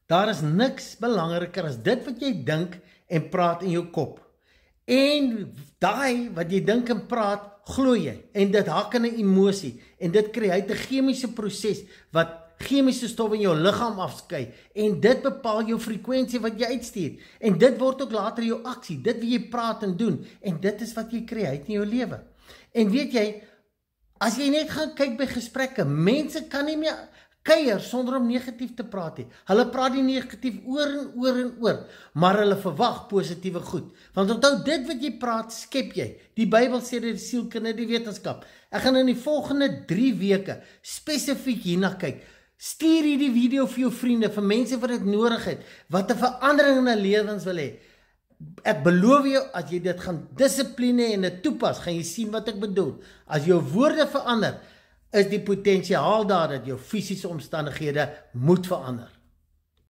Daar is niks belangriker as dit wat jy dink en praat in jou kop. En daai wat jy dink en praat, glo jy. En dit hak in 'n emosie. En dit creëer 'n chemiese proses wat chemiese stof in jou liggaam afskei. En dit bepaal jou frekwensie wat jy uitstuur. En dit word ook later jou aksie. Dit wat jy praat en doen. En dit is wat jy creëer in jou lewe. En weet jy, as jy net gaan kyk by gesprekke, mense kan nie meer kuier sonder om negatief te praat nie. Hulle praat nie negatief oor en oor en oor, maar hulle verwag positiewe goed. Want onthou, dit wat jy praat, skep jy. Die Bybel sê dit is sielkunde, die wetenskap. Ek gaan in die volgende 3 weke spesifiek hierna kyk. Stuur hierdie video vir jou vriende, vir mense wat dit nodig het, wat 'n verandering in hulle lewens wil hê. Ek beloof jou, as jy dit gaan dissipline en dit toepas, gaan jy sien wat ek bedoel. As jou woorde verander, is die potensiaal daar dat jou fisiese omstandighede moet verander.